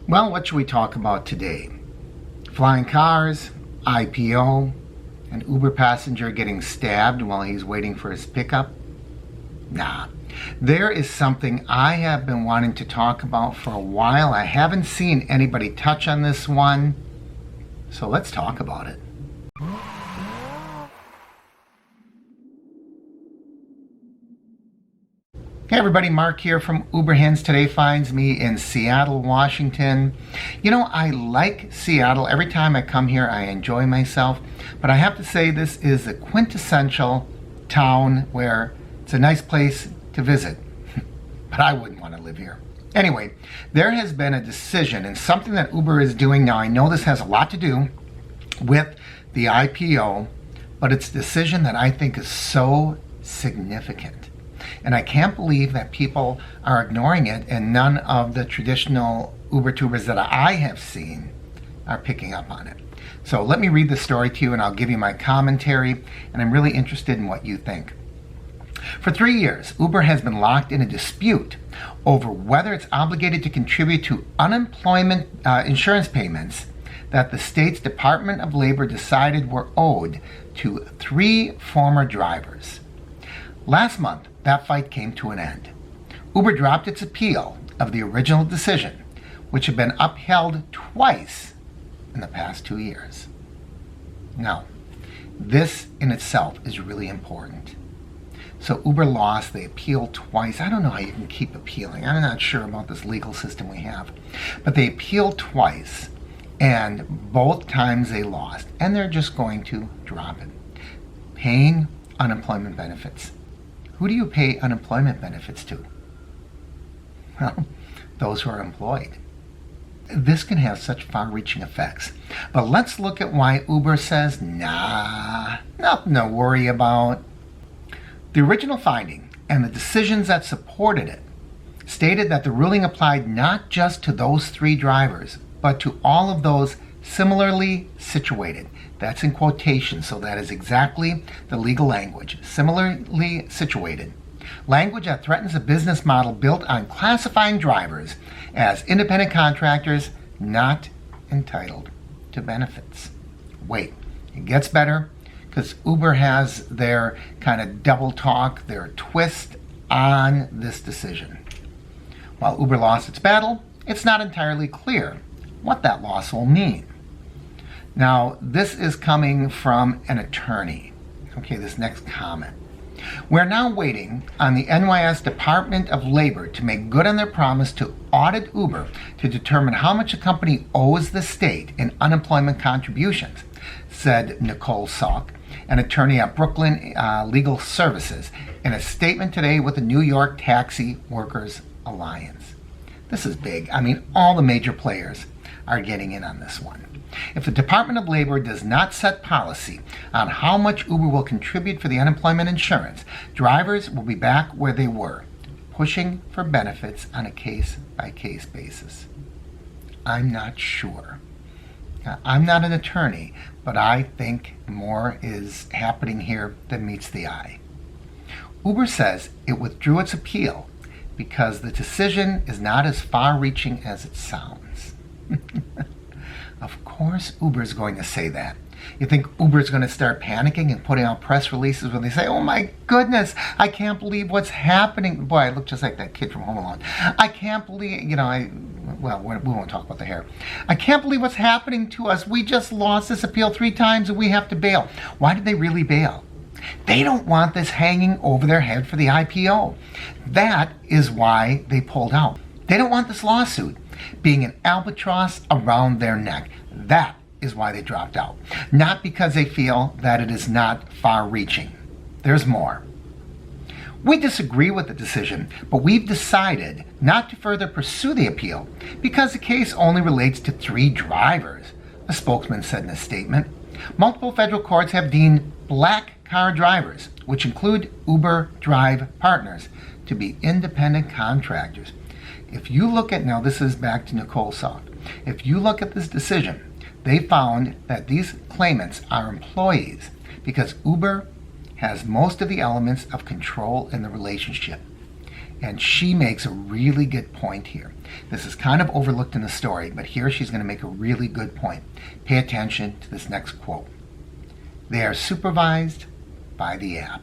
Well, what should we talk about today? Flying cars, IPO, an Uber passenger getting stabbed while he's waiting for his pickup? Nah. There is something I have been wanting to talk about for a while. I haven't seen anybody touch on this one, so let's talk about it. Hey everybody, Mark here from Uber Hands. Today finds me in Seattle, Washington. You know, I like Seattle. Every time I come here, I enjoy myself. But I have to say, this is a quintessential town where it's a nice place to visit. But I wouldn't want to live here. Anyway, there has been a decision and something that Uber is doing now. I know this has a lot to do with the IPO, but it's a decision that I think is so significant. And I can't believe that people are ignoring it, and none of the traditional Uber tubers that I have seen are picking up on it. So let me read the story to you and I'll give you my commentary, and I'm really interested in what you think. For 3 years, Uber has been locked in a dispute over whether it's obligated to contribute to unemployment insurance payments that the state's Department of Labor decided were owed to 3 former drivers. Last month, that fight came to an end. Uber dropped its appeal of the original decision, which had been upheld twice in the past 2 years. Now, this in itself is really important. So Uber lost, they appealed twice. I don't know how you can keep appealing. I'm not sure about this legal system we have. But they appealed twice, and both times they lost. And they're just going to drop it. Paying unemployment benefits. Who do you pay unemployment benefits to? Well, those who are employed. This can have such far-reaching effects. But let's look at why Uber says, nah, nothing to worry about. The original finding and the decisions that supported it stated that the ruling applied not just to those 3 drivers, but to all of those similarly situated. That's in quotations, so that is exactly the legal language. Similarly situated. Language that threatens a business model built on classifying drivers as independent contractors not entitled to benefits. Wait, it gets better, because Uber has their kind of double talk, their twist on this decision. While Uber lost its battle, it's not entirely clear what that loss will mean. Now, this is coming from an attorney. Okay, this next comment. We're now waiting on the NYS Department of Labor to make good on their promise to audit Uber to determine how much a company owes the state in unemployment contributions, said Nicole Salk, an attorney at Brooklyn Legal Services, in a statement today with the New York Taxi Workers Alliance. This is big. I mean, all the major players are getting in on this one. If the Department of Labor does not set policy on how much Uber will contribute for the unemployment insurance, drivers will be back where they were, pushing for benefits on a case-by-case basis. I'm not sure. Now, I'm not an attorney, but I think more is happening here than meets the eye. Uber says it withdrew its appeal because the decision is not as far-reaching as it sounds. Of course Uber is going to say that. You think Uber is going to start panicking and putting out press releases when they say, oh my goodness, I can't believe what's happening. Boy, I look just like that kid from Home Alone. I can't believe, we won't talk about the hair. I can't believe what's happening to us. We just lost this appeal 3 times and we have to bail. Why did they really bail? They don't want this hanging over their head for the IPO. That is why they pulled out. They don't want this lawsuit being an albatross around their neck. That is why they dropped out. Not because they feel that it is not far-reaching. There's more. We disagree with the decision, but we've decided not to further pursue the appeal because the case only relates to 3 drivers, a spokesman said in a statement. Multiple federal courts have deemed black car drivers, which include Uber Drive partners, to be independent contractors. If you look at, now this is back to Nicole Salk, if you look at this decision, they found that these claimants are employees because Uber has most of the elements of control in the relationship. And she makes a really good point here. This is kind of overlooked in the story, but here she's going to make a really good point. Pay attention to this next quote. They are supervised by the app.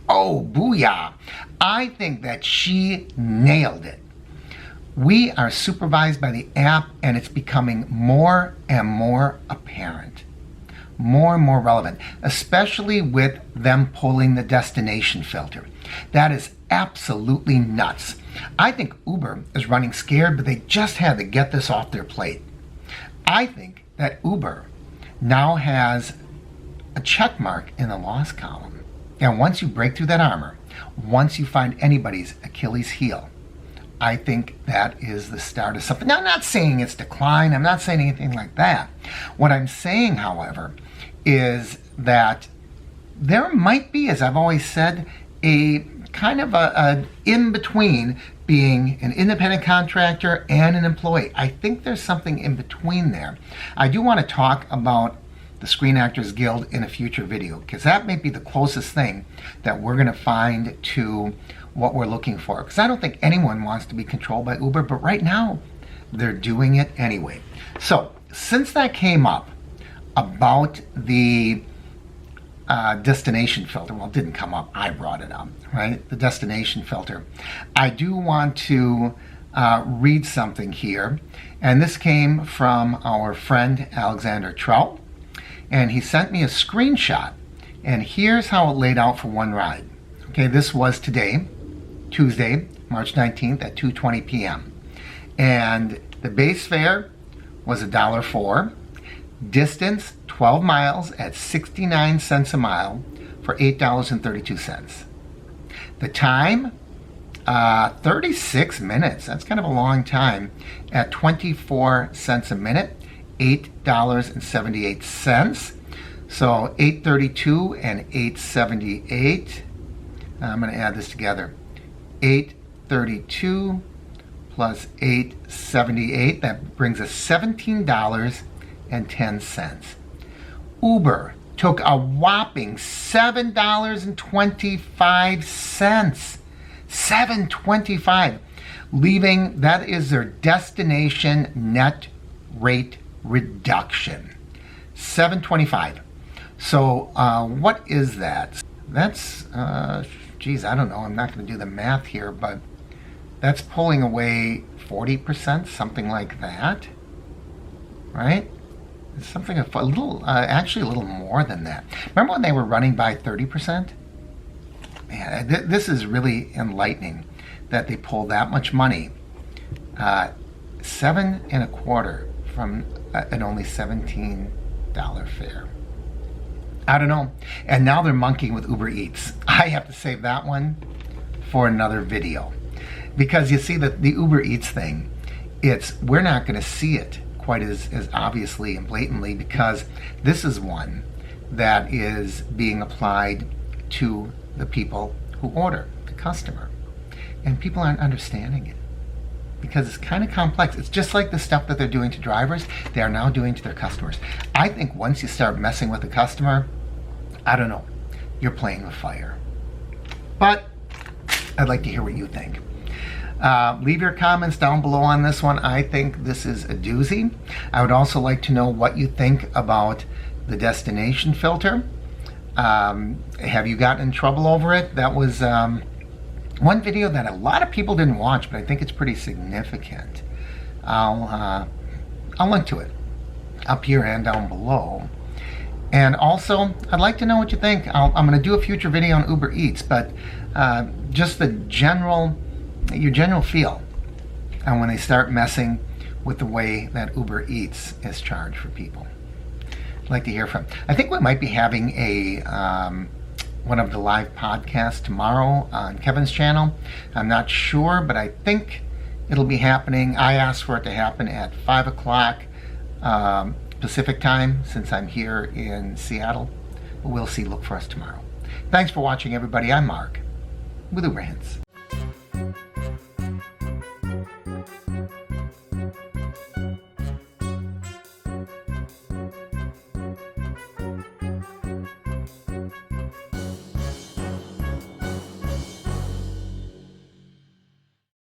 Oh, booyah! I think that she nailed it. We are supervised by the app, and it's becoming more and more apparent, more and more relevant, especially with them pulling the destination filter. That is absolutely nuts. I think Uber is running scared, but they just had to get this off their plate. I think that Uber now has a check mark in the loss column. And once you break through that armor, once you find anybody's Achilles heel, I think that is the start of something. Now, I'm not saying it's decline. I'm not saying anything like that. What I'm saying, however, is that there might be, as I've always said, a kind of an in-between being an independent contractor and an employee. I think there's something in between there. I do want to talk about the Screen Actors Guild in a future video, because that may be the closest thing that we're going to find to what we're looking for. Because I don't think anyone wants to be controlled by Uber, but right now they're doing it anyway. So since that came up about the destination filter, well, it didn't come up, I brought it up, right? The destination filter. I do want to read something here, and this came from our friend Alexander Trout, and he sent me a screenshot, and here's how it laid out for one ride. Okay, this was today, Tuesday, March 19th at 2:20 p.m. And the base fare was $1.04. Distance, 12 miles at 69 cents a mile for $8.32. The time, 36 minutes. That's kind of a long time at 24 cents a minute, $8.78. So 832 and 878. I'm going to add this together. 832 plus 878. That brings us $17.10. Uber took a whopping $7.25. $7.25. Leaving, that is their destination net rate reduction. $7.25. So what is that? That's, geez, I don't know. I'm not going to do the math here, but that's pulling away 40%, something like that, right? Something a little, actually a little more than that. Remember when they were running by 30%? Man, this is really enlightening that they pulled that much money, $7.25 from an only $17 fare. I don't know. And now they're monkeying with Uber Eats. I have to save that one for another video, because you see that the Uber Eats thing, we're not going to see it quite as obviously and blatantly, because this is one that is being applied to the people who order, the customer. And people aren't understanding it because it's kind of complex. It's just like the stuff that they're doing to drivers, they are now doing to their customers. I think once you start messing with the customer, I don't know, you're playing with fire. But I'd like to hear what you think. Leave your comments down below on this one. I think this is a doozy. I would also like to know what you think about the destination filter. Have you gotten in trouble over it? That was one video that a lot of people didn't watch, but I think it's pretty significant. I'll link to it up here and down below. And also, I'd like to know what you think. I'm going to do a future video on Uber Eats, but just your general feel and when they start messing with the way that Uber Eats is charged for people. I'd like to hear from. I think we might be having a one of the live podcasts tomorrow on Kevin's channel. I'm not sure, but I think it'll be happening. I asked for it to happen at 5 o'clock Pacific time, since I'm here in Seattle. We'll see. Look for us tomorrow. Thanks for watching, everybody. I'm Mark with Uber Hands.